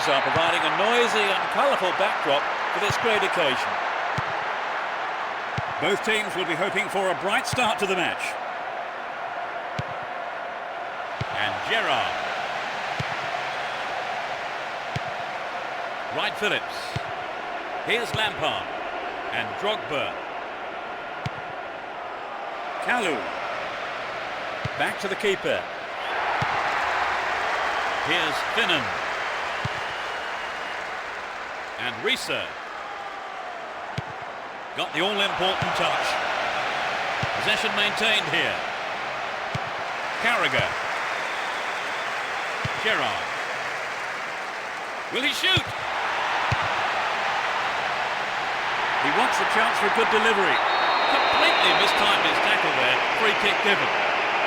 fans are providing a noisy and colourful backdrop for this great occasion. Both teams will be hoping for a bright start to the match. And Gerrard. Wright Phillips. Here's Lampard. And Drogba. Kalu. Back to the keeper. Here's Finnan. And Risa. Got the all-important touch. Possession maintained here. Carragher. Gerrard. Will he shoot? He wants a chance for a good delivery. Completely mistimed his tackle there. Free kick given.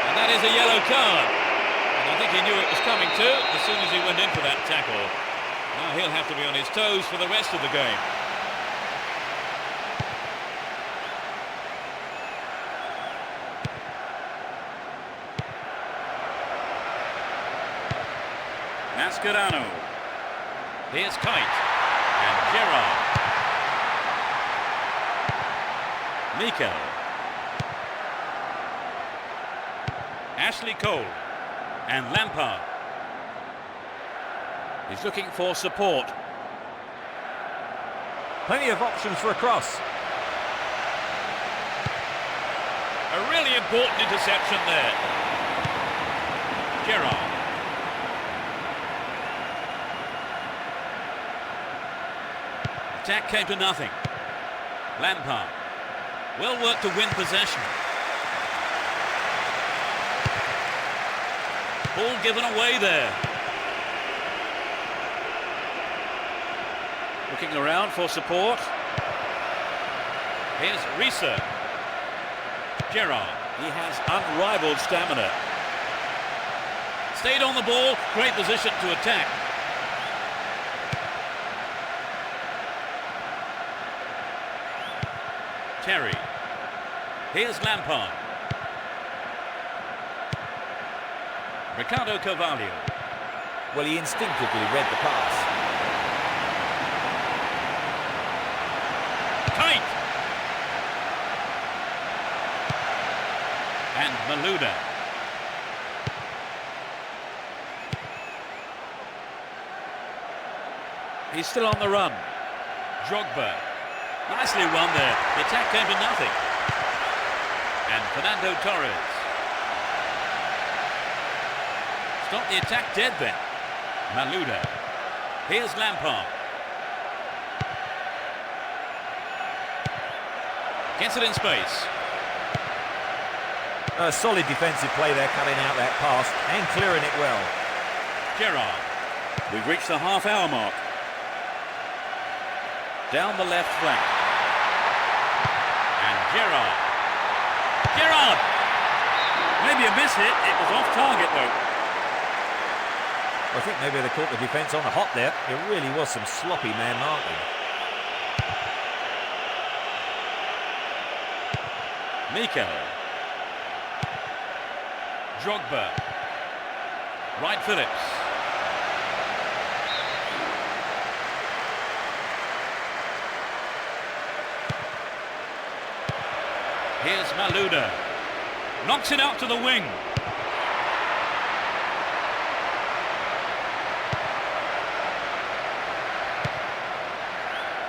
And that is a yellow card. And I think he knew it was coming too as soon as he went in for that tackle. Now he'll have to be on his toes for the rest of the game. Mascherano. Here's Kite. And Gerrard. Miko. Ashley Cole. And Lampard. He's looking for support. Plenty of options for a cross. A really important interception there. Gerrard. Attack came to nothing. Lampard. Well worked to win possession. Ball given away there. Looking around for support. Here's Risa. Gerrard. He has unrivaled stamina. Stayed on the ball. Great position to attack. Terry. Here's Lampard. Ricardo Carvalho. Well, he instinctively read the pass. Tight. And Malouda. He's still on the run. Drogba. Nicely run there. The attack came to nothing. And Fernando Torres. Stop the attack dead then. Malouda. Here's Lampard. Gets it in space. A solid defensive play there, cutting out that pass and clearing it well. Gerrard. We've reached the half-hour mark. Down the left flank. And Gerrard. Gerrard! Maybe a miss hit. It was off target though. I think maybe they caught the defence on the hop there. It really was some sloppy man marking. Miko. Drogba. Wright Phillips. Here's Malouda. Knocks it out to the wing.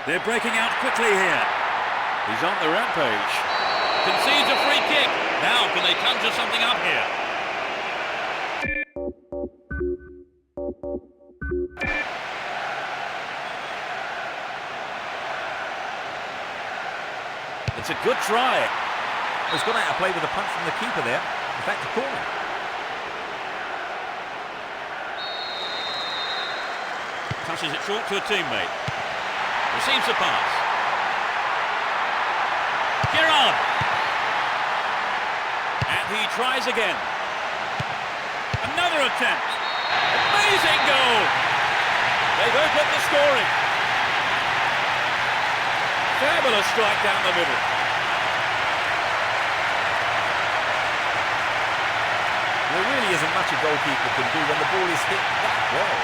They're breaking out quickly here. He's on the rampage. Concedes a free kick. Now can they conjure something up here? It's a good try. He's gone out of play with a punch from the keeper there. In fact, a corner. Touches it short to a teammate. Receives the pass. Gerrard. And he tries again. Another attempt. Amazing goal. They've opened the scoring. Fabulous strike down the middle. There really isn't much a goalkeeper can do when the ball is hit that well.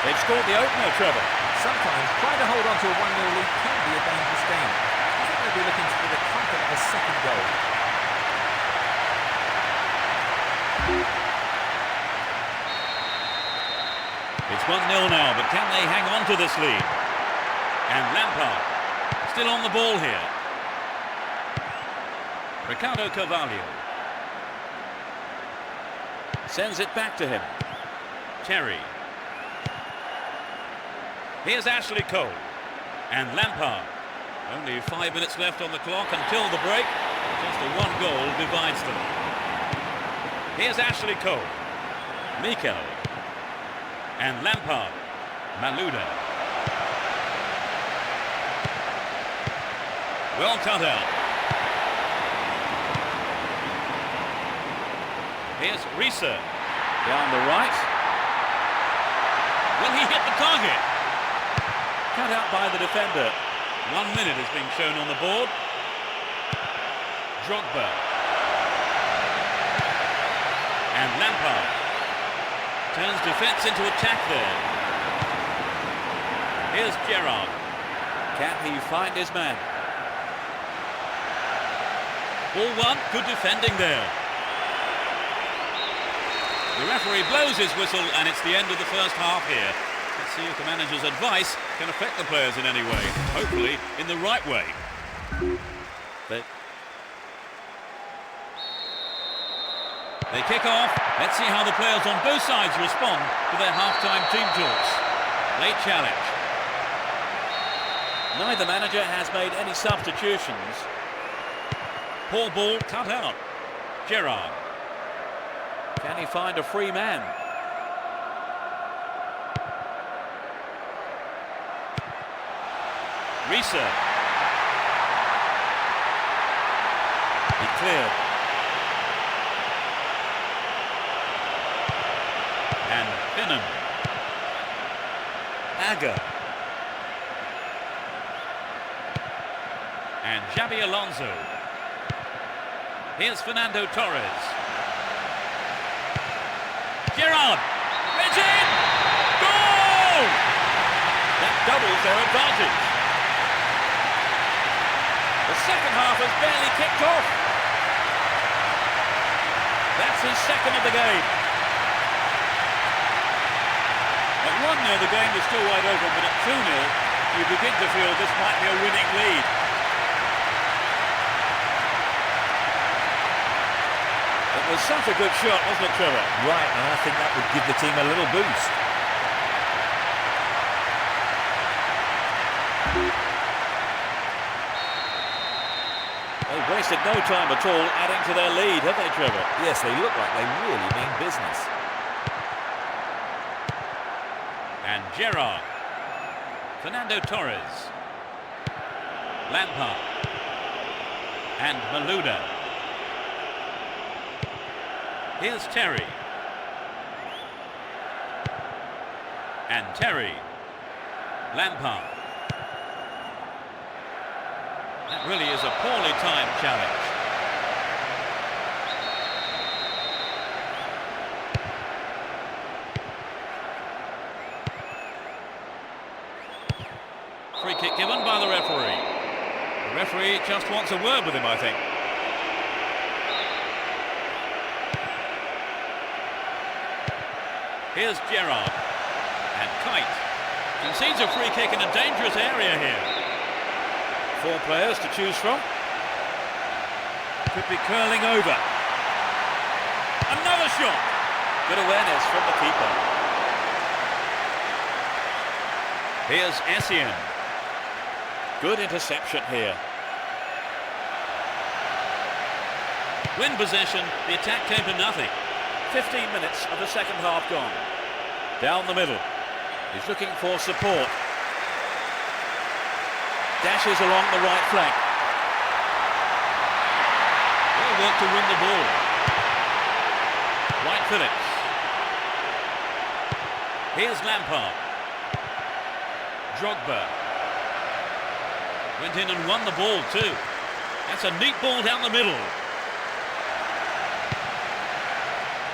They've scored the opener, Trevor. Sometimes trying to hold on to a 1-0 lead can be a dangerous game. I think they'll be looking for the comfort of a second goal. It's 1-0 now, but can they hang on to this lead? And Lampard still on the ball here. Ricardo Carvalho sends it back to him. Terry. Here's Ashley Cole. And Lampard. Only 5 minutes left on the clock until the break. Just a 1 goal divides them. Here's Ashley Cole. Mikel. And Lampard. Malouda. Well cut out. Here's Risa. Down the right. Will he hit the target? Cut out by the defender. 1 minute has been shown on the board. Drogba. And Lampard turns defence into attack there. Here's Gerrard. Can he find his man? Ball one, good defending there. The referee blows his whistle and it's the end of the first half here. Let's see if the manager's advice can affect the players in any way. Hopefully in the right way. They kick off. Let's see how the players on both sides respond to their half-time team talks. Late challenge. Neither manager has made any substitutions. Poor ball cut out. Gerrard. Can he find a free man? Risa. He cleared. And Finnan. Aga. And Xabi Alonso. Here's Fernando Torres. Gerrard. It's in! Goal! That doubles their advantage. The second half has barely kicked off. That's his second of the game. At 1-0 the game is still wide open, but at 2-0 you begin to feel this might be a winning lead. It was such a good shot, wasn't it, Trevor? Right, and I think that would give the team a little boost. They've wasted no time at all adding to their lead, have they, Trevor? Yes, they look like they really mean business. And Gerrard. Fernando Torres. Lampard. And Malouda. Here's Terry. And Terry. Lampard. That really is a poorly timed challenge. Free kick given by the referee. The referee just wants a word with him, I think. Here's Gerrard. And Kite. Concedes a free kick in a dangerous area here. 4 players to choose from. Could be curling over. Another shot. Good awareness from the keeper. Here's Essien. Good interception here. Win possession, the attack came to nothing. 15 minutes of the second half gone. Down the middle. He's looking for support. Dashes along the right flank. Well worked to win the ball. White Phillips. Here's Lampard. Drogba. Went in and won the ball too. That's a neat ball down the middle.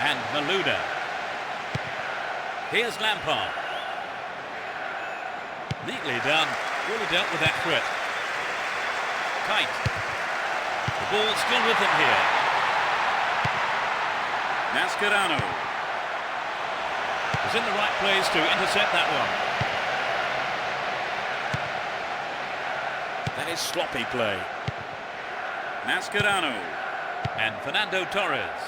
And Malouda. Here's Lampard. Neatly done. Really dealt with that threat. Tight. The ball still with him here. Mascherano is in the right place to intercept that one. That is sloppy play. Mascherano and Fernando Torres.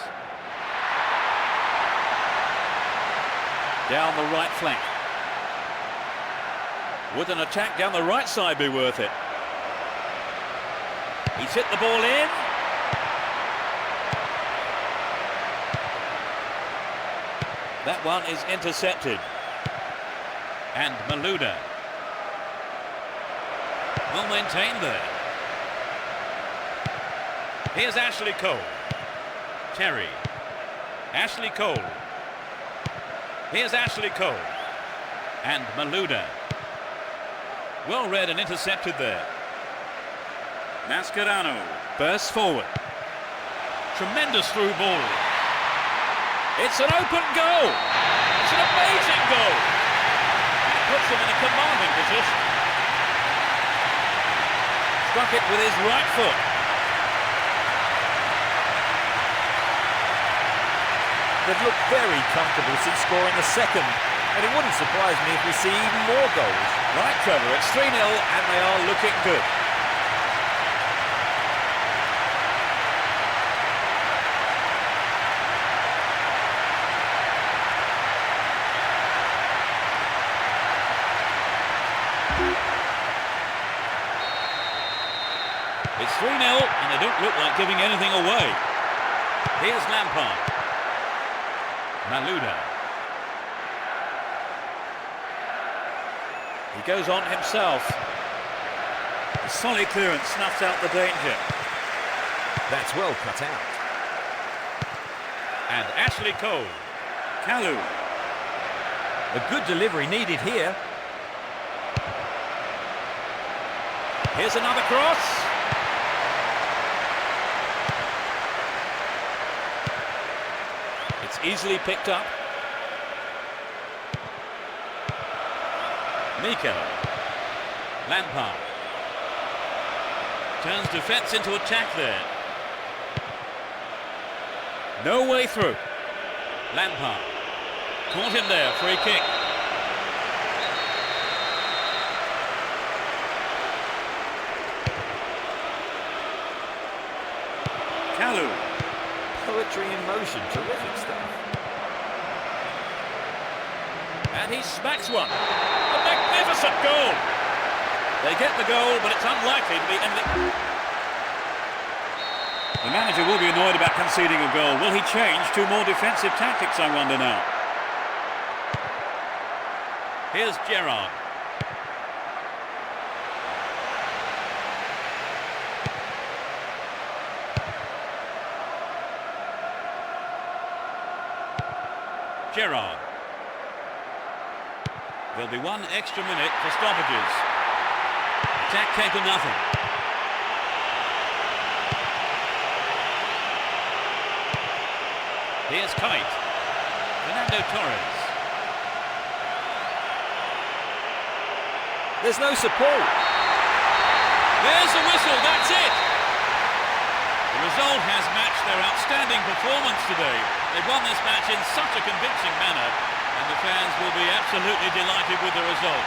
Down the right flank. Would an attack down the right side be worth it? He's hit the ball in. That one is intercepted. And Malouda. Well maintained there. Here's Ashley Cole. Terry. Ashley Cole. Here's Ashley Cole. And Malouda. Well read and intercepted there. Mascherano bursts forward. Tremendous through ball. It's an open goal. It's an amazing goal. It puts him in a commanding position. Struck it with his right foot. They've looked very comfortable since scoring the second, and it wouldn't surprise me if we see even more goals. Right, Trevor, it's 3-0 and they are looking good. It's 3-0 and they don't look like giving anything away. Here's Lampard. Malouda. He goes on himself. A solid clearance snuffs out the danger. That's well cut out. And Ashley Cole. Kalu. A good delivery needed here. Here's another cross. It's easily picked up. Miko. Lampard. Turns defence into attack there. No way through. Lampard. Caught him there, free kick. Kalu. Poetry in motion, terrific stuff. And he smacks one. A magnificent goal. They get the goal, but it's unlikely to be anything. The manager will be annoyed about conceding a goal. Will he change to more defensive tactics, I wonder now? Here's Gerrard. Gerrard. There'll be 1 extra minute for stoppages. Attack came to nothing. Here's Kite. Fernando Torres. There's no support. There's the whistle, that's it! The result has matched their outstanding performance today. They've won this match in such a convincing manner, and the fans will be absolutely delighted with the result.